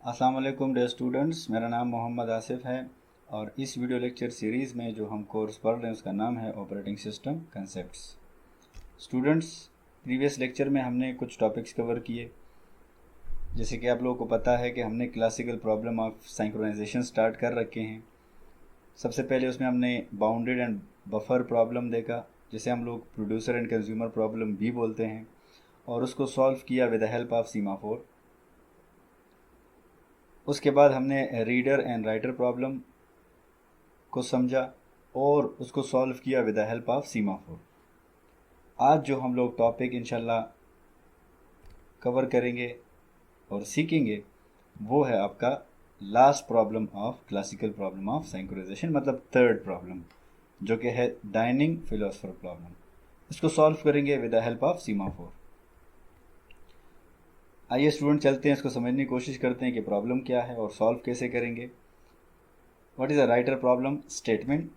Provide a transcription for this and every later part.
अस्सलाम वालेकुम dear students, मेरा नाम मोहम्मद आसिफ है और इस वीडियो लेक्चर सीरीज़ में जो हम कोर्स पढ़ रहे हैं उसका नाम है operating system concepts. Students, previous lecture में हमने कुछ टॉपिक्स कवर किए। जैसे कि आप लोगों को पता है कि हमने classical problem of synchronisation start कर रखे हैं। सबसे पहले उसमें हमने बाउंडेड एंड बफर प्रॉब्लम देखा, जिसे हम लोग प्रोड्यूसर एंड कंज्यूमर प्रॉब्लम भी बोलते हैं, और उसको सॉल्व किया with the help of semaphore. उसके बाद हमने रीडर एंड राइटर प्रॉब्लम को समझा और उसको सॉल्व किया with the help of semaphore. आज जो हम लोग टॉपिक इंशाल्लाह कवर करेंगे और सीखेंगे वो है आपका last problem of classical problem of synchronisation, मतलब थर्ड प्रॉब्लम, जो कि है डाइनिंग फिलोसफर प्रॉब्लम। इसको सॉल्व करेंगे with the help of semaphore. आइए स्टूडेंट, चलते हैं, इसको समझने की कोशिश करते हैं कि प्रॉब्लम क्या है और सॉल्व कैसे करेंगे। What is a writer problem statement?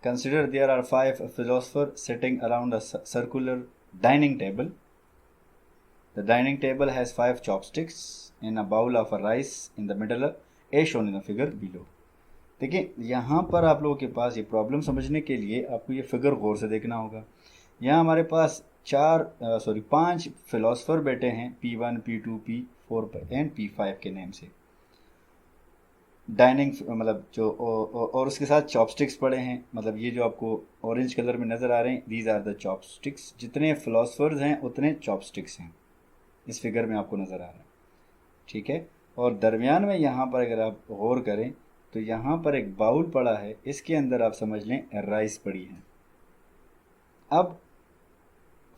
Consider there are 5 philosophers sitting around a circular dining table. The dining table has 5 chopsticks in a bowl of a rice in the middle, as shown in the figure below. देखिए, यहाँ पर आप लोगों के पास ये problem समझने के लिए आपको ये फिगर गौर से देखना होगा। यहाँ हमारे पास 5 फिलोसफर बैठे हैं, P1, P2, P4 and P5 के नेम से। डाइनिंग मतलब जो और उसके साथ चॉपस्टिक्स पड़े हैं, मतलब ये जो आपको ऑरेंज कलर में नज़र आ रहे हैं, दीज आर द चॉपस्टिक्स। जितने फिलोसफर्स हैं उतने चॉपस्टिक्स हैं, इस फिगर में आपको नज़र आ रहा है, ठीक है। और दरमियान में यहाँ पर अगर आप गौर करें तो यहाँ पर एक बाउल पड़ा है, इसके अंदर आप समझ लें राइस पड़ी है। अब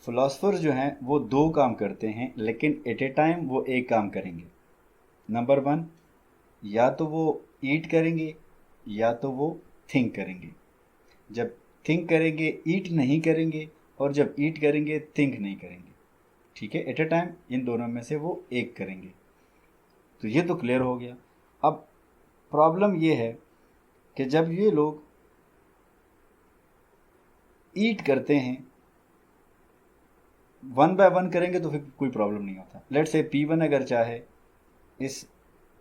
फिलोसफर्स जो हैं वो 2 काम करते हैं, लेकिन एट ए टाइम वो एक काम करेंगे। नंबर 1, या तो वो ईट करेंगे या तो वो थिंक करेंगे। जब थिंक करेंगे ईट नहीं करेंगे, और जब ईट करेंगे थिंक नहीं करेंगे, ठीक है। एट ए टाइम इन दोनों में से वो एक करेंगे। तो ये तो क्लियर हो गया। अब प्रॉब्लम ये है कि जब ये लोग ईट करते हैं, 1 बाय 1 करेंगे तो फिर कोई प्रॉब्लम नहीं होता। लेट्स से P1 अगर चाहे इस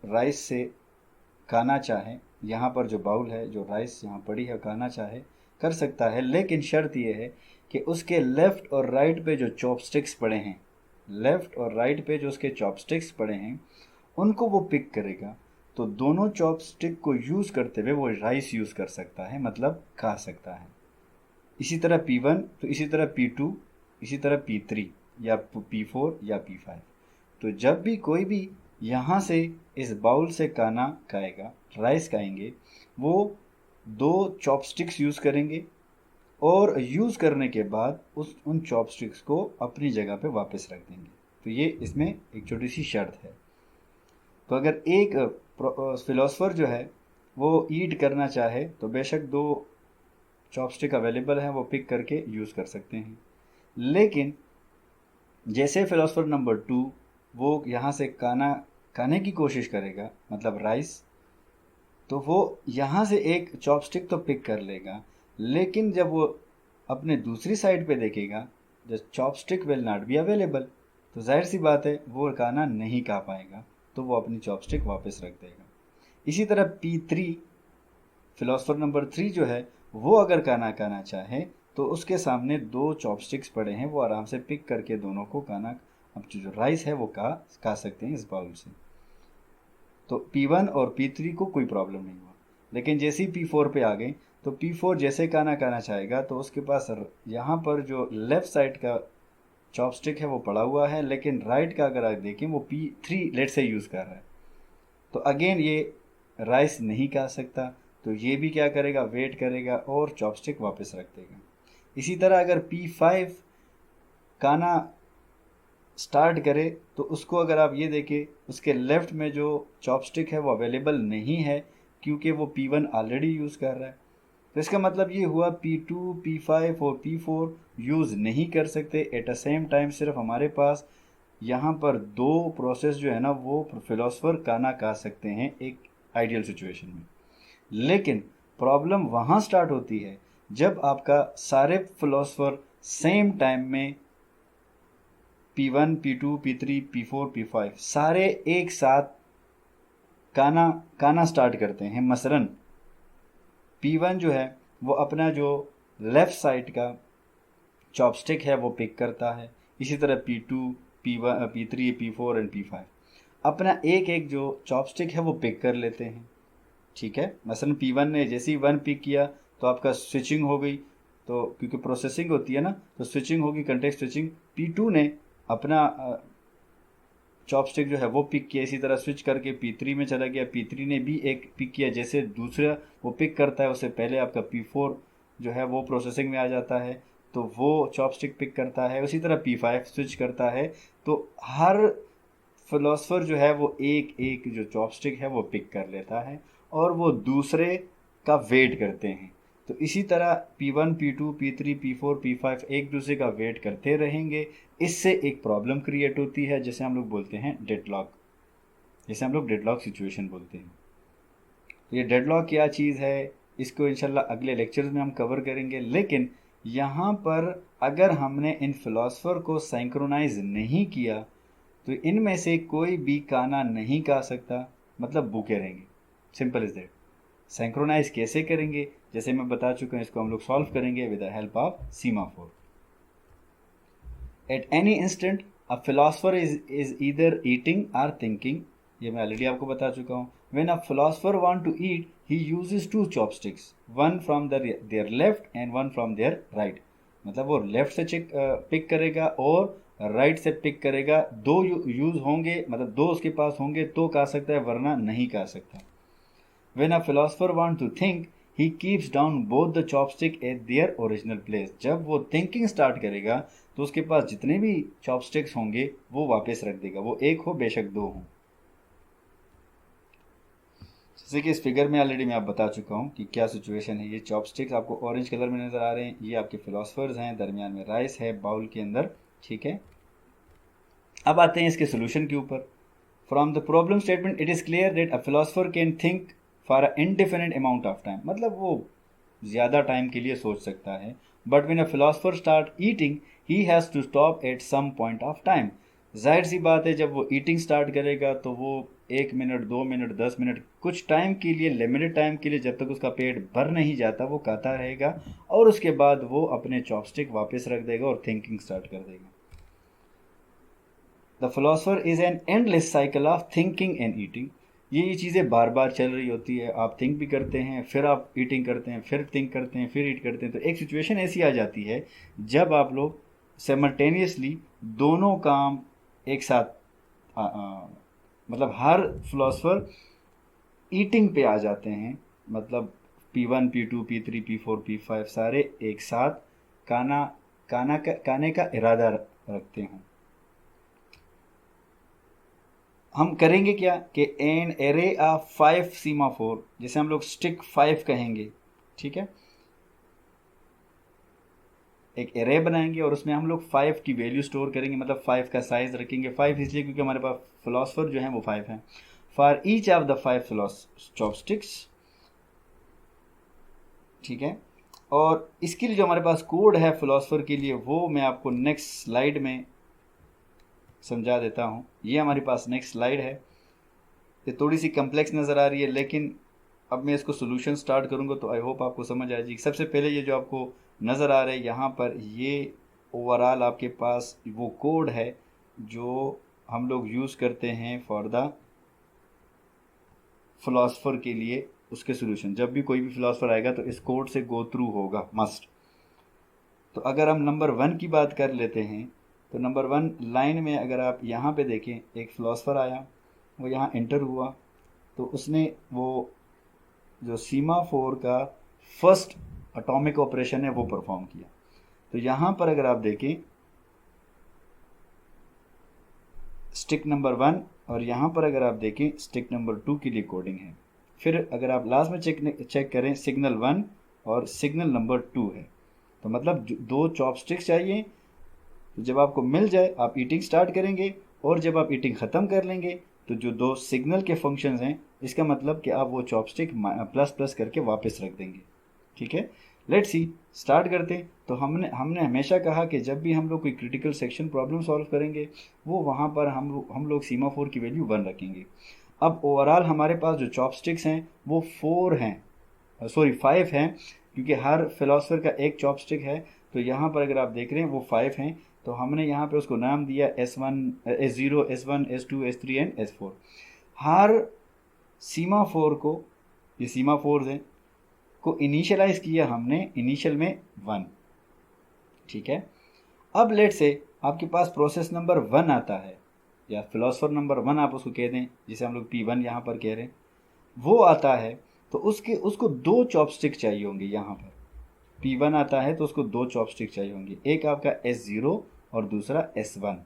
राइस से खाना चाहे, यहाँ पर जो बाउल है, जो राइस यहाँ पड़ी है, खाना चाहे कर सकता है, लेकिन शर्त यह है कि उसके लेफ़्ट और राइट पे जो चॉपस्टिक्स पड़े हैं, लेफ़्ट और राइट पे जो उसके चॉपस्टिक्स पड़े हैं, उनको वो पिक करेगा। तो दोनों चॉपस्टिक को यूज़ करते हुए वो राइस यूज़ कर सकता है, मतलब खा सकता है। इसी तरह P1, तो इसी तरह P2, इसी तरह P3 या P4 या P5। तो जब भी कोई भी यहाँ से इस बाउल से खाना खाएगा, राइस खाएंगे, वो 2 चॉपस्टिक्स यूज़ करेंगे और यूज़ करने के बाद उन चॉपस्टिक्स को अपनी जगह पे वापस रख देंगे। तो ये इसमें एक छोटी सी शर्त है। तो अगर एक फिलोसफर जो है वो ईट करना चाहे तो बेशक 2 चॉपस्टिक अवेलेबल हैं, वो पिक करके यूज़ कर सकते हैं। लेकिन जैसे फिलोसफर नंबर 2 वो यहाँ से खाना खाने की कोशिश करेगा, मतलब राइस, तो वो यहाँ से एक चॉपस्टिक तो पिक कर लेगा, लेकिन जब वो अपने दूसरी साइड पे देखेगा, the chopstick will not be available, तो जाहिर सी बात है वो खाना नहीं खा पाएगा, तो वो अपनी चॉपस्टिक वापस रख देगा। इसी तरह P3 फिलोसफर नंबर 3 जो है वो अगर खाना खाना चाहे तो उसके सामने 2 चॉपस्टिक्स पड़े हैं, वो आराम से पिक करके दोनों को खाना, अब जो राइस है वो खा सकते हैं इस बाउल से। तो P1 और P3 को कोई प्रॉब्लम नहीं हुआ। लेकिन जैसे ही P4 पे आ गए तो P4 जैसे खाना खाना चाहेगा तो उसके पास यहाँ पर जो लेफ़्ट साइड का चॉपस्टिक है वो पड़ा हुआ है, लेकिन राइट का अगर आप देखें वो P3 लेट से यूज़ कर रहा है। तो अगेन ये राइस नहीं खा सकता, तो ये भी क्या करेगा, वेट करेगा और चॉपस्टिक वापस रख देगा। इसी तरह अगर P5 खाना स्टार्ट करे तो उसको अगर आप ये देखें, उसके लेफ़्ट में जो चॉपस्टिक है वो अवेलेबल नहीं है, क्योंकि वो P1 ऑलरेडी यूज़ कर रहा है। तो इसका मतलब ये हुआ P2, P5 और P4 यूज़ नहीं कर सकते एट अ सेम टाइम। सिर्फ हमारे पास यहाँ पर 2 प्रोसेस जो है ना वो फिलोसफर खाना खा सकते हैं एक आइडियल सिचुएशन में। लेकिन प्रॉब्लम वहाँ स्टार्ट होती है जब आपका सारे फिलोसफर सेम टाइम में P1, P2, P3, P4, P5 सारे एक साथ काना स्टार्ट करते हैं, मसलन P1 जो है वो अपना जो लेफ़्ट साइड का चॉपस्टिक है वो पिक करता है। इसी तरह P2, P1, P3, P4 and P5 अपना एक एक जो चॉपस्टिक है वो पिक कर लेते हैं। ठीक है, मसलन P1 ने जैसे ही 1 पिक किया तो आपका स्विचिंग हो गई, तो क्योंकि प्रोसेसिंग होती है ना, तो स्विचिंग होगी, कंटेक्स्ट स्विचिंग। P2 ने अपना चॉपस्टिक जो है वो पिक किया, इसी तरह स्विच करके P3 में चला गया, P3 ने भी एक पिक किया, जैसे दूसरा वो पिक करता है उससे पहले आपका P4 जो है वो प्रोसेसिंग में आ जाता है, तो वो चॉपस्टिक पिक करता है। उसी तरह P5 स्विच करता है। तो हर फिलोसफर जो है वो एक एक जो चॉपस्टिक है वो पिक कर लेता है और वो दूसरे का वेट करते हैं। तो इसी तरह P1, P2, P3, P4, P5 एक दूसरे का वेट करते रहेंगे। इससे एक प्रॉब्लम क्रिएट होती है जिसे हम लोग बोलते हैं डेडलॉक, जिसे हम लोग डेडलॉक सिचुएशन बोलते हैं। ये डेडलॉक क्या चीज़ है इसको इंशाल्लाह अगले लेक्चर्स में हम कवर करेंगे। लेकिन यहाँ पर अगर हमने इन फिलोसफर को सिंक्रोनाइज नहीं किया तो इनमें से कोई भी गाना नहीं गा सकता, मतलब भूखे रहेंगे। Simple is that. सिंक्रोनाइज कैसे करेंगे, जैसे मैं बता चुका हूँ, इसको हम लोग सॉल्व करेंगे with the help of semaphore. At any instant a philosopher is either eating or thinking, ये मैं ऑलरेडी आपको बता चुका हूँ। When a philosopher want to eat he uses two chopsticks, one from their left and one from their right. मतलब वो left से pick करेगा और राइट से पिक करेगा। दो यूज होंगे, मतलब दो उसके पास होंगे तो खा सकता है, वरना नहीं खा सकता। When a philosopher wants to think, he keeps down both the chopstick at their original place. जब वो थिंकिंग स्टार्ट करेगा तो उसके पास जितने भी चॉपस्टिक्स होंगे वो वापस रख देगा, वो एक हो बेशक दो हो। जैसे कि इस फिगर में ऑलरेडी मैं आप बता चुका हूँ कि क्या सिचुएशन है। ये चॉपस्टिक्स आपको ऑरेंज कलर में नज़र आ रहे हैं, ये आपके फिलोसफर्स हैं, दरमियान में राइस है बाउल के अंदर। ठीक है, अब आते हैं इसके सोल्यूशन के ऊपर। From the problem statement it is clear that a philosopher can think for a indefinite amount of time, मतलब वो ज़्यादा टाइम के लिए सोच सकता है। But when a philosopher start eating he has to stop at some point of time. जाहिर सी बात है, जब वो ईटिंग स्टार्ट करेगा तो वो 1 मिनट, 2 मिनट, 10 मिनट, कुछ टाइम के लिए, लिमिटेड टाइम के लिए, जब तक उसका पेट भर नहीं जाता वो खाता रहेगा और उसके बाद वो अपने चॉपस्टिक वापस रख देगा और थिंकिंग स्टार्ट कर देगा। The philosopher is an endless cycle of thinking and eating. ये चीज़ें बार बार चल रही होती है, आप थिंक भी करते हैं, फिर आप ईटिंग करते हैं, फिर थिंक करते हैं, फिर ईट करते हैं। तो एक सिचुएशन ऐसी आ जाती है जब आप लोग साइमल्टेनियसली दोनों काम एक साथ मतलब हर फिलोसफर ईटिंग पे आ जाते हैं, मतलब P1, P2, P3, P4, P5 सारे एक साथ खाने का इरादा रखते हैं। हम करेंगे क्या कि एन एरे ऑफ 5 सीमाफोर, जिसे हम लोग स्टिक 5 कहेंगे। ठीक है, एक एरे बनाएंगे और उसमें हम लोग 5 की वैल्यू स्टोर करेंगे, मतलब 5 का साइज रखेंगे। 5 इसलिए क्योंकि हमारे पास फिलोसफर जो है वो 5 हैं। For each of the 5 chopsticks. ठीक है, और इसके लिए जो हमारे पास कोड है फिलोसफर के लिए वो मैं आपको नेक्स्ट स्लाइड में समझा देता हूँ। ये हमारे पास नेक्स्ट स्लाइड है, ये थोड़ी सी कम्प्लेक्स नज़र आ रही है, लेकिन अब मैं इसको सोल्यूशन स्टार्ट करूँगा तो आई होप आपको समझ आ जाएगी। सबसे पहले ये जो आपको नज़र आ रहा है यहाँ पर, ये ओवरऑल आपके पास वो कोड है जो हम लोग यूज़ करते हैं फॉर द फिलोसफर के लिए। उसके सोल्यूशन जब भी कोई भी फिलोसफर आएगा तो इस कोड से गो थ्रू होगा मस्ट। तो अगर हम नंबर 1 की बात कर लेते हैं तो नंबर 1 लाइन में अगर आप यहाँ पे देखें, एक फिलोसफर आया, वो यहाँ एंटर हुआ, तो उसने वो जो सीमाफोर का फर्स्ट एटॉमिक ऑपरेशन है वो परफॉर्म किया। तो यहाँ पर अगर आप देखें स्टिक नंबर 1 और यहाँ पर अगर आप देखें स्टिक नंबर 2 के लिए कोडिंग है। फिर अगर आप लास्ट में चेक करें सिग्नल 1 और सिग्नल नंबर 2 है, तो मतलब दो चॉपस्टिक्स चाहिए। तो जब आपको मिल जाए आप ईटिंग स्टार्ट करेंगे और जब आप ईटिंग ख़त्म कर लेंगे तो जो दो सिग्नल के फंक्शंस हैं, इसका मतलब कि आप वो चॉपस्टिक प्लस प्लस करके वापस रख देंगे। ठीक है, लेट्स सी स्टार्ट करते हैं। तो हमने हमेशा कहा कि जब भी हम लोग कोई क्रिटिकल सेक्शन प्रॉब्लम सॉल्व करेंगे वो वहाँ पर हम लोग सीमाफोर की वैल्यू 1 रखेंगे। अब ओवरऑल हमारे पास जो चॉपस्टिक्स हैं वो 4 हैं, सॉरी 5 हैं, क्योंकि हर फिलोसफर का एक चॉपस्टिक है। तो यहाँ पर अगर आप देख रहे हैं वो 5 हैं, तो हमने यहाँ पे उसको नाम दिया S1, S0, S1, S2, S3 and S4। Her semaphore को, ये सीमाफोर्स हैं, को इनिशियलाइज किया हमने इनिशियल में 1, ठीक है। अब लेट से आपके पास प्रोसेस नंबर 1 आता है, या फिलोसफर नंबर 1 आप उसको कह दें, जिसे हम लोग P1 यहाँ पर कह रहे हैं, वो आता है। तो उसको 2 चॉपस्टिक चाहिए होंगे। यहाँ पर P1 आता है तो उसको 2 चॉपस्टिक चाहिए होंगे, एक आपका S0 और दूसरा S1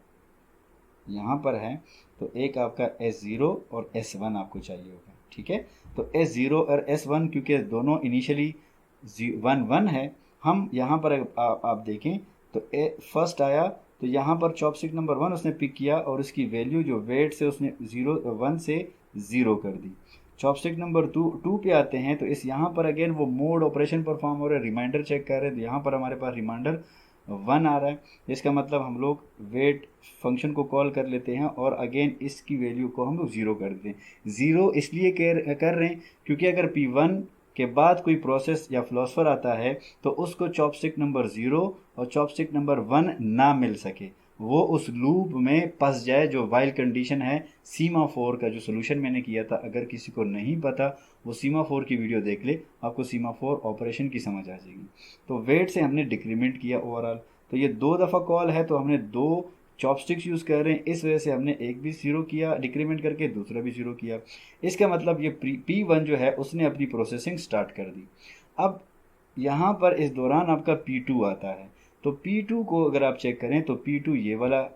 यहाँ पर है। तो एक आपका S0 और S1 आपको चाहिए होगा, ठीक है। तो S0 और S1 क्योंकि दोनों इनिशियली 1 है, हम यहाँ पर आप देखें तो फर्स्ट आया, तो यहाँ पर चॉपस्टिक नंबर 1 उसने पिक किया और उसकी वैल्यू जो वेट से उसने 1 से 0 कर दी। चॉपस्टिक नंबर 2 पे आते हैं, तो इस यहाँ पर अगेन वो मोड ऑपरेशन परफॉर्म हो रहा है, रिमाइंडर चेक कर रहे हैं। तो यहाँ पर हमारे पास रिमाइंडर 1 आ रहा है, इसका मतलब हम लोग वेट फंक्शन को कॉल कर लेते हैं और अगेन इसकी वैल्यू को हम लोग 0 कर देते हैं। 0 इसलिए कर रहे हैं क्योंकि अगर P1 के बाद कोई प्रोसेस या फिलोसफर आता है तो उसको चॉपस्टिक नंबर 0 और चॉपस्टिक नंबर 1 ना मिल सके, वो उस लूप में फंस जाए जो वाइल कंडीशन है। सीमाफोर का जो सोल्यूशन मैंने किया था, अगर किसी को नहीं पता वो सीमाफोर की वीडियो देख ले, आपको सीमाफोर ऑपरेशन की समझ आ जाएगी। तो वेट से हमने डिक्रीमेंट किया ओवरऑल, तो ये 2 दफ़ा कॉल है, तो हमने 2 चॉपस्टिक्स यूज़ कर रहे हैं, इस वजह से हमने एक भी 0 किया डिक्रीमेंट करके, दूसरा भी 0 किया। इसका मतलब ये P1 जो है उसने अपनी प्रोसेसिंग स्टार्ट कर दी। अब यहाँ पर इस दौरान आपका P2 आता है, तो P2 को अगर आप चेक करें तो P2 ये वाला,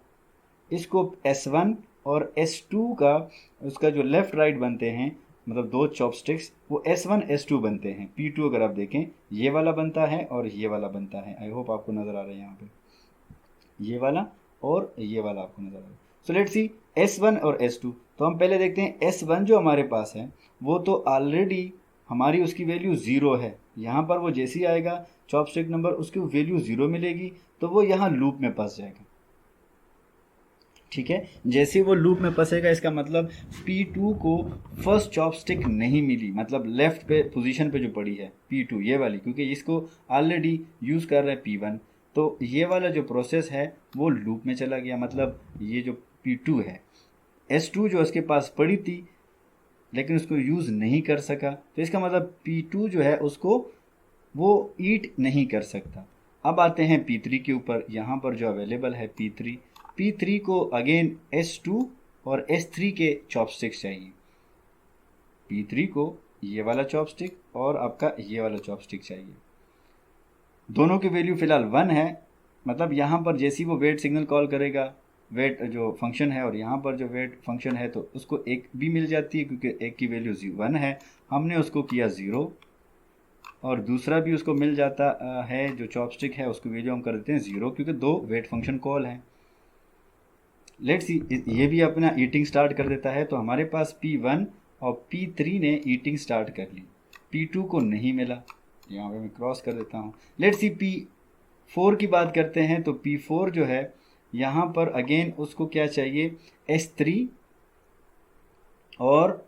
इसको S1 और S2 का उसका जो लेफ़्ट राइट बनते हैं, मतलब 2 चॉपस्टिक्स, वो S1 S2 बनते हैं। P2 अगर आप देखें ये वाला बनता है और ये वाला बनता है। आई होप आपको नज़र आ रहा है यहाँ पे, ये वाला और ये वाला आपको नज़र आ रहा है। सो लेट्स सी S1 और S2। तो हम पहले देखते हैं S1 जो हमारे पास है वो तो ऑलरेडी हमारी उसकी वैल्यू 0 है। यहाँ पर वो जैसे ही आएगा चॉपस्टिक नंबर, उसकी वैल्यू 0 मिलेगी, तो वो यहाँ लूप में फंस जाएगा, ठीक है। जैसे वो लूप में फंसेगा, इसका मतलब P2 को फर्स्ट चॉपस्टिक नहीं मिली, मतलब लेफ्ट पे पोजीशन पे जो पड़ी है P2 ये वाली, क्योंकि इसको ऑलरेडी यूज़ कर रहा है P1, तो ये वाला जो प्रोसेस है वो लूप में चला गया। मतलब ये जो P2 है, S2 जो उसके पास पड़ी थी लेकिन उसको यूज़ नहीं कर सका, तो इसका मतलब P2 जो है उसको वो ईट नहीं कर सकता। अब आते हैं P3 के ऊपर। यहाँ पर जो अवेलेबल है P3 को अगेन S2 और S3 के चॉपस्टिक्स चाहिए। P3 को ये वाला चॉपस्टिक और आपका ये वाला चॉपस्टिक चाहिए। दोनों की वैल्यू फ़िलहाल 1 है, मतलब यहाँ पर जैसे ही वो वेट सिग्नल कॉल करेगा, वेट जो फंक्शन है, और यहाँ पर जो वेट फंक्शन है, तो उसको एक भी मिल जाती है क्योंकि एक की वैल्यू 1 है, हमने उसको किया 0, और दूसरा भी उसको मिल जाता है, जो चॉपस्टिक है उसकी वैल्यू हम कर देते हैं 0 क्योंकि 2 वेट फंक्शन कॉल हैं। लेट्स सी ये भी अपना ईटिंग स्टार्ट कर देता है, तो हमारे पास P1 और P3 ने ईटिंग स्टार्ट कर ली, P2 को नहीं मिला, यहाँ पे मैं क्रॉस कर देता हूँ। लेट्स सी P4 की बात करते हैं, तो P4 जो है यहाँ पर अगेन उसको क्या चाहिए, S3, और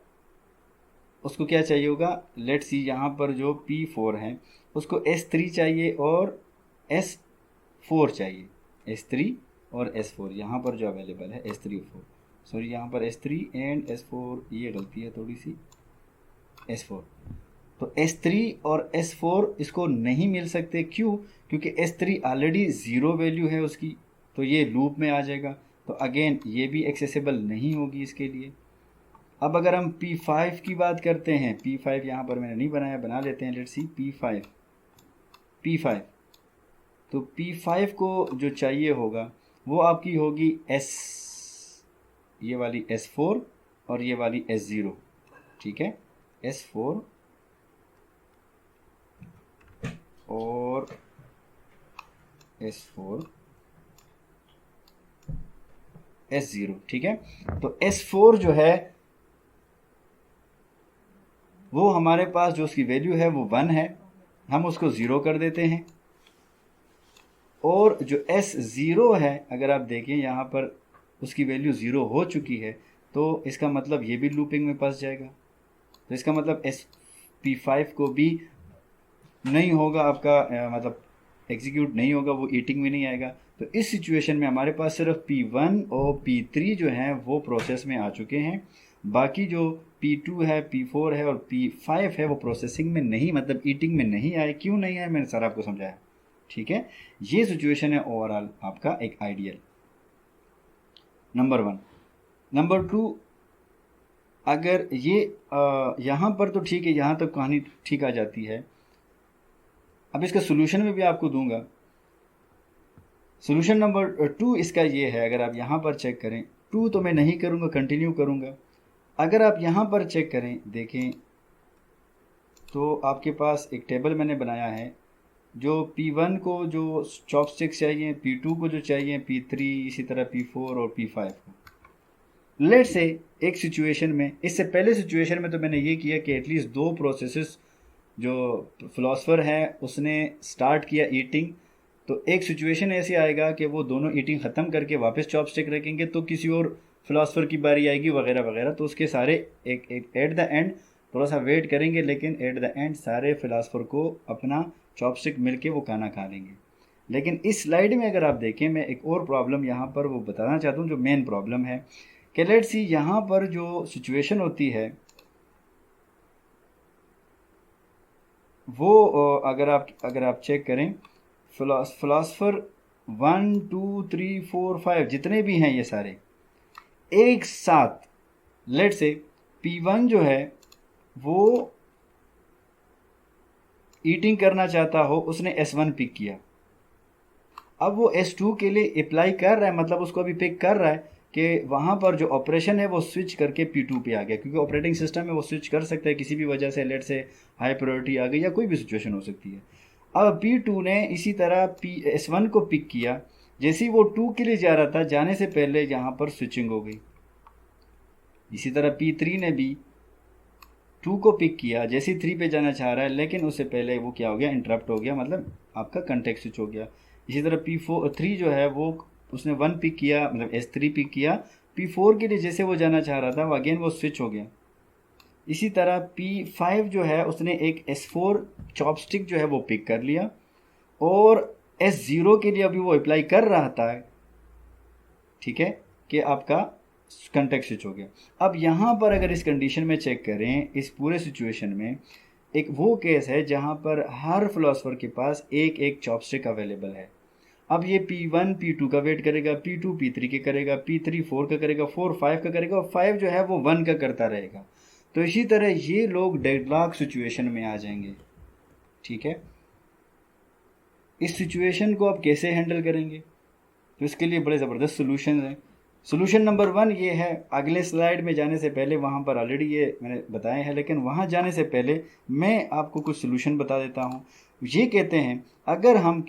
उसको क्या चाहिए होगा, लेट्स सी यहाँ पर जो P4 है उसको S3 चाहिए और S4 चाहिए, S3 और S4 यहाँ पर जो अवेलेबल है S3 और 4, सॉरी यहाँ पर S3 एंड S4, ये गलती है थोड़ी सी, S4। तो S3 और S4 इसको नहीं मिल सकते, क्यों, क्योंकि S3 ऑलरेडी 0 वैल्यू है उसकी, तो ये लूप में आ जाएगा, तो अगेन ये भी एक्सेसिबल नहीं होगी इसके लिए। अब अगर हम P5 की बात करते हैं, P5 यहाँ पर मैंने नहीं बनाया, बना लेते हैं। लेट्स सी P5, तो P5 को जो चाहिए होगा वो आपकी होगी ये वाली S4 और ये वाली S0, ठीक है, S4 और S4 S0, ठीक है। तो S4 जो है वो हमारे पास जो उसकी वैल्यू है वो 1 है, हम उसको 0 कर देते हैं, और जो S0 है अगर आप देखें यहाँ पर उसकी वैल्यू 0 हो चुकी है, तो इसका मतलब ये भी लूपिंग में फंस जाएगा। तो इसका मतलब SP5 को भी नहीं होगा आपका, मतलब एग्जीक्यूट नहीं होगा, वो ईटिंग में नहीं आएगा। तो इस सिचुएशन में हमारे पास सिर्फ P1 और P3 जो हैं वो प्रोसेस में आ चुके हैं। बाकी जो P2 है, P4 है और P5 है वो प्रोसेसिंग में नहीं, मतलब ईटिंग में नहीं आए। क्यों नहीं आए मैंने सर आपको समझाया, ठीक है। ये सिचुएशन है ओवरऑल आपका एक आइडियल, नंबर 1। नंबर 2, अगर ये यहाँ पर तो ठीक है, यहाँ तक कहानी ठीक आ जाती है। अब इसका सोल्यूशन में भी आपको दूंगा। सोल्यूशन नंबर 2 इसका ये है, अगर आप यहाँ पर चेक करें, 2 तो मैं नहीं करूँगा, कंटिन्यू करूँगा। अगर आप यहाँ पर चेक करें, देखें तो आपके पास एक टेबल मैंने बनाया है। जो P1 को जो चॉपस्टिक्स चाहिए, P2 को जो चाहिए, P3, इसी तरह P4 और P5 को। लेट से एक सिचुएशन में, इससे पहले सिचुएशन में तो मैंने ये किया कि एटलीस्ट 2 प्रोसेसेस जो फिलोसफर है उसने स्टार्ट किया ईटिंग, तो एक सिचुएशन ऐसी आएगा कि वो दोनों ईटिंग ख़त्म करके वापस चॉपस्टिक रखेंगे, तो किसी और फिलोसफर की बारी आएगी वगैरह वगैरह। तो उसके सारे एक एक एट द एंड थोड़ा सा वेट करेंगे, लेकिन एट द एंड सारे फिलोसफर को अपना चॉपस्टिक मिल के वो खाना खा लेंगे। लेकिन इस स्लाइड में अगर आप देखें, मैं एक और प्रॉब्लम यहाँ पर वो बताना चाहता हूँ जो मेन प्रॉब्लम है कि लेट्स सी यहाँ पर जो सिचुएशन होती है वो अगर आप चेक करें, फिलोसफर 1 2 3 4 5 जितने भी हैं ये सारे एक साथ, लेट से P1 जो है वो ईटिंग करना चाहता हो, उसने S1 पिक किया। अब वो S2 के लिए अप्लाई कर रहा है, मतलब उसको अभी पिक कर रहा है कि वहाँ पर जो ऑपरेशन है वो स्विच करके P2 पे आ गया, क्योंकि ऑपरेटिंग सिस्टम में वो स्विच कर सकता है किसी भी वजह से, लेट से हाई प्रायोरिटी आ गई या कोई भी सिचुएशन हो सकती है। अब P2 ने इसी तरह S1 को पिक किया। जैसे ही वो 2 के लिए जा रहा था, जाने से पहले यहाँ पर स्विचिंग हो गई। इसी तरह P3 ने भी 2 को पिक किया, जैसे ही 3 पे जाना चाह रहा है, लेकिन उससे पहले वो क्या हो गया, इंटरप्ट हो गया, मतलब आपका कंटेक्ट स्विच हो गया। इसी तरह P3 जो है वो उसने 1 पिक किया, मतलब S3 पिक किया। P4 के लिए जैसे वो जाना चाह रहा था, वो अगेन वो स्विच हो गया। इसी तरह P5 जो है उसने एक S4 चॉपस्टिक जो है वो पिक कर लिया, और S0 के लिए अभी वो अप्लाई कर रहा था, ठीक है, कि आपका कंटेक्ट स्विच हो गया। अब यहाँ पर अगर इस कंडीशन में चेक करें, इस पूरे सिचुएशन में एक वो केस है जहाँ पर हर फिलोसफर के पास एक एक चॉपस्टिक अवेलेबल है। अब ये P1 P2 का वेट करेगा, P2 P3 के करेगा, P3 4 का करेगा, 4 5 का करेगा, और 5 जो है वो 1 का करता रहेगा। तो इसी तरह ये लोग डेडलॉक सिचुएशन में आ जाएंगे, ठीक है। इस सिचुएशन को आप कैसे हैंडल करेंगे, तो इसके लिए बड़े ज़बरदस्त सोल्यूशन हैं। सोल्यूशन नंबर 1 ये है, अगले स्लाइड में जाने से पहले वहाँ पर ऑलरेडी ये मैंने बताए हैं, लेकिन वहाँ जाने से पहले मैं आपको कुछ सोल्यूशन बता देता हूँ। ये कहते हैं, अगर हम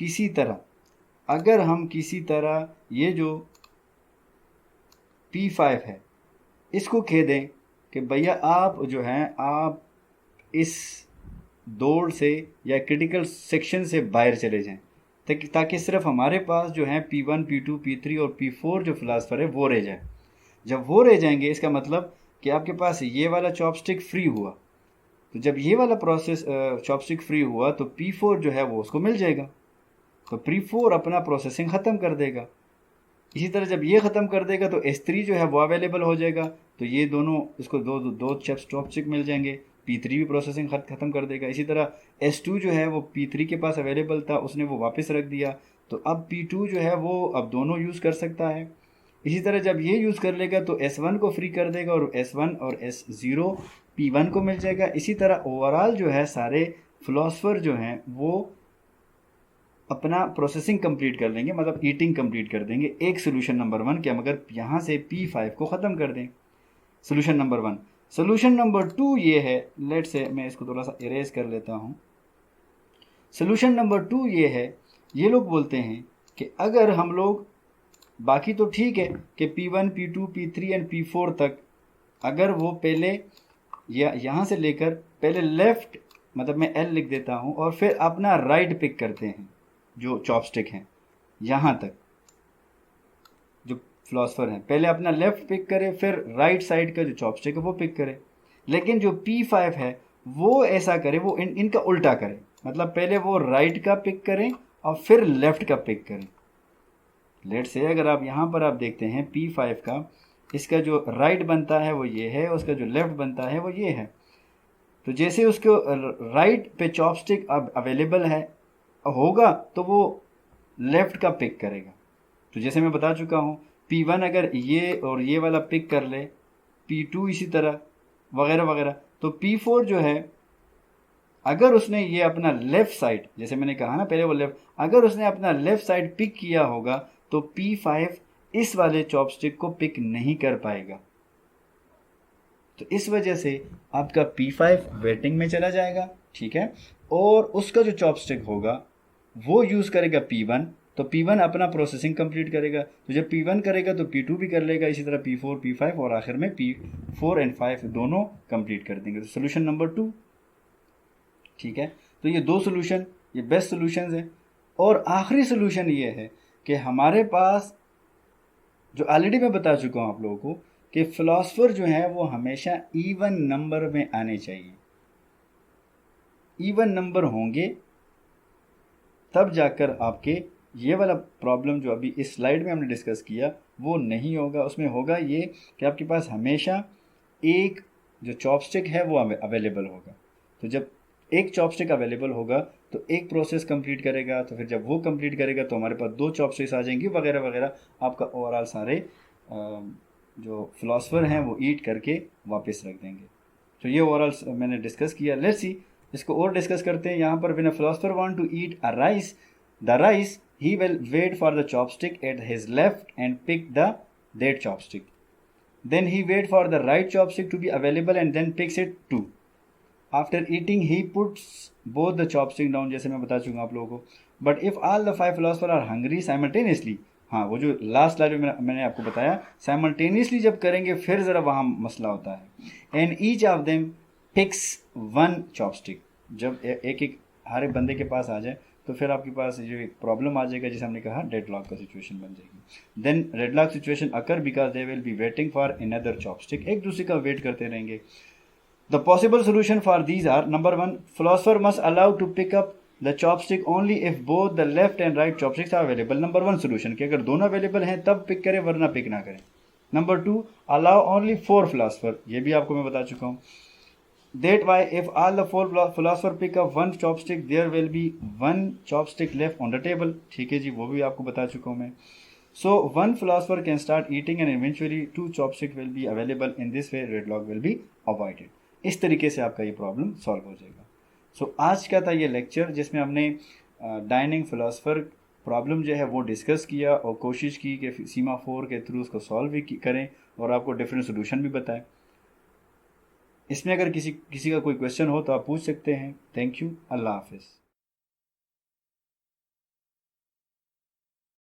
किसी तरह ये जो P5 है इसको कह दें कि भैया आप जो हैं आप इस दौड़ से या क्रिटिकल सेक्शन से बाहर चले जाएं, ताकि सिर्फ हमारे पास जो है P1 P2 P3 और P4 जो फिलासफर है वो रह जाए। जब वो रह जाएंगे, इसका मतलब कि आपके पास ये वाला चॉपस्टिक फ्री हुआ। तो जब ये वाला प्रोसेस चॉपस्टिक फ्री हुआ तो P4 जो है वो उसको मिल जाएगा, तो P4 अपना प्रोसेसिंग ख़त्म कर देगा। इसी तरह जब ये ख़त्म कर देगा तो S3 जो है वो अवेलेबल हो जाएगा, तो ये दोनों इसको दो दो, दो चॉपस्टिक मिल जाएंगे। P3 भी प्रोसेसिंग ख़त्म कर देगा। इसी तरह S2 जो है वो P3 के पास अवेलेबल था, उसने वो वापस रख दिया, तो अब P2 जो है वो अब दोनों यूज़ कर सकता है। इसी तरह जब ये यूज़ कर लेगा तो S1 को फ्री कर देगा, और S1 और S0 P1 को मिल जाएगा। इसी तरह ओवरऑल जो है सारे फिलोसफर जो हैं वो अपना प्रोसेसिंग कंप्लीट कर लेंगे, मतलब ईटिंग कंप्लीट कर देंगे। एक सोल्यूशन नंबर 1 कि हम अगर यहाँ से P5 को ख़त्म कर दें, सोल्यूशन नंबर 1। सोल्यूशन नंबर 2 ये है, लेट से मैं इसको थोड़ा सा इरेज कर लेता हूँ। सोल्यूशन नंबर 2 ये है, ये लोग बोलते हैं कि अगर हम लोग, बाकी तो ठीक है कि P1 P2 P3 and P4 तक अगर वो पहले या यहाँ से लेकर पहले लेफ़्ट, मतलब मैं L लिख देता हूँ, और फिर अपना राइट पिक करते हैं जो चॉपस्टिक हैं यहाँ तक, जो फिलोसफर हैं, पहले अपना लेफ्ट पिक करे, फिर राइट साइड का जो चॉपस्टिक है वो पिक करे। लेकिन जो P5 है वो ऐसा करे, वो इनका उल्टा करे, मतलब पहले वो राइट का पिक करें और फिर लेफ्ट का पिक करें। लेट से अगर आप यहाँ पर आप देखते हैं P5 का, इसका जो राइट बनता है वो ये है, उसका जो लेफ्ट बनता है वो ये है। तो जैसे उसको राइट पे चॉपस्टिक अब अवेलेबल है होगा तो वो लेफ्ट का पिक करेगा। तो जैसे मैं बता चुका हूँ, P1 अगर ये और ये वाला पिक कर ले, P2 इसी तरह वगैरह वगैरह, तो P4 जो है अगर उसने ये अपना लेफ्ट साइड, जैसे मैंने कहा ना पहले वो लेफ्ट, अगर उसने अपना लेफ्ट साइड पिक किया होगा तो P5 इस वाले चॉपस्टिक को पिक नहीं कर पाएगा। तो इस वजह से आपका P5 वेटिंग में चला जाएगा, ठीक है, और उसका जो चॉपस्टिक होगा वो यूज़ करेगा P1, तो P1 अपना प्रोसेसिंग कंप्लीट करेगा। तो जब P1 करेगा तो P2 भी कर लेगा, इसी तरह P4 P5 और आखिर में P4 एंड 5 दोनों कंप्लीट कर देंगे। तो सोल्यूशन नंबर 2, ठीक है। तो ये दो सोल्यूशन, ये बेस्ट सोल्यूशन है। और आखिरी सोल्यूशन ये है कि हमारे पास, जो ऑलरेडी मैं बता चुका हूँ आप लोगों को, कि फिलोसफर जो है वो हमेशा इवन नंबर में आने चाहिए। इवन नंबर होंगे तब जाकर आपके ये वाला प्रॉब्लम जो अभी इस स्लाइड में हमने डिस्कस किया वो नहीं होगा। उसमें होगा ये कि आपके पास हमेशा एक जो चॉपस्टिक है वो अवेलेबल होगा। तो जब एक चॉपस्टिक अवेलेबल होगा तो एक प्रोसेस कंप्लीट करेगा, तो फिर जब वो कंप्लीट करेगा तो हमारे पास दो चॉपस्टिक्स आ जाएंगी वगैरह वगैरह। आपका ओवरऑल सारे जो फिलोसफर हैं वो ईट करके वापस रख देंगे। तो ये ओवरऑल मैंने डिस्कस किया। लेट्स सी, इसको और डिस्कस करते हैं। यहाँ पर when a philosopher want to eat a rice, the rice he will wait for the chopstick at his left and pick that chopstick. Then he wait for the right chopstick to be available and then picks it too. After eating he puts both the chopstick down, जैसे मैं बता चुका आप लोगों को। But if all the 5 philosophers are hungry simultaneously, हाँ वो जो लास्ट स्लाइड में मैंने आपको बताया, साइमल्टेनियसली जब करेंगे फिर ज़रा वहाँ मसला होता है। And each of them picks one chopstick, जब एक एक हर एक बंदे के पास आ जाए तो फिर आपके पास ये प्रॉब्लम आ जाएगा, जिसे हमने कहा डेडलॉक का सिचुएशन बन जाएगी। Then deadlock situation occur because they will be waiting for another chopstick, एक दूसरे का वेट करते रहेंगे। The possible solution for these are, number 1, philosopher must allow to pick up the chopstick only if both the left and right chopsticks are available. Number 1 solution कि अगर दोनों available हैं तब पिक करें, वरना पिक ना करें। नंबर 2, अलाउ ओनली 4 फिलोसफर, ये भी आपको मैं बता चुका हूँ। That why if all the 4 philosophers pick up one chopstick, there will be one chopstick left on the table. ठीक है जी, वो भी आपको बता चुका हूँ मैं। So one philosopher can start eating and eventually 2 chopsticks will be available. In this way deadlock will be avoided. इस तरीके से आपका ये प्रॉब्लम सॉल्व हो जाएगा। So आज का था ये लेक्चर जिसमें हमने डाइनिंग फिलोसफर प्रॉब्लम जो है वो डिस्कस किया और कोशिश की कि सीमाफोर के थ्रू उसको सॉल्व भी करें और आपको डिफरेंट सोल्यूशन भी बताएं। इसमें अगर किसी का कोई क्वेश्चन हो तो आप पूछ सकते हैं। थैंक यू, अल्लाह हाफिज़।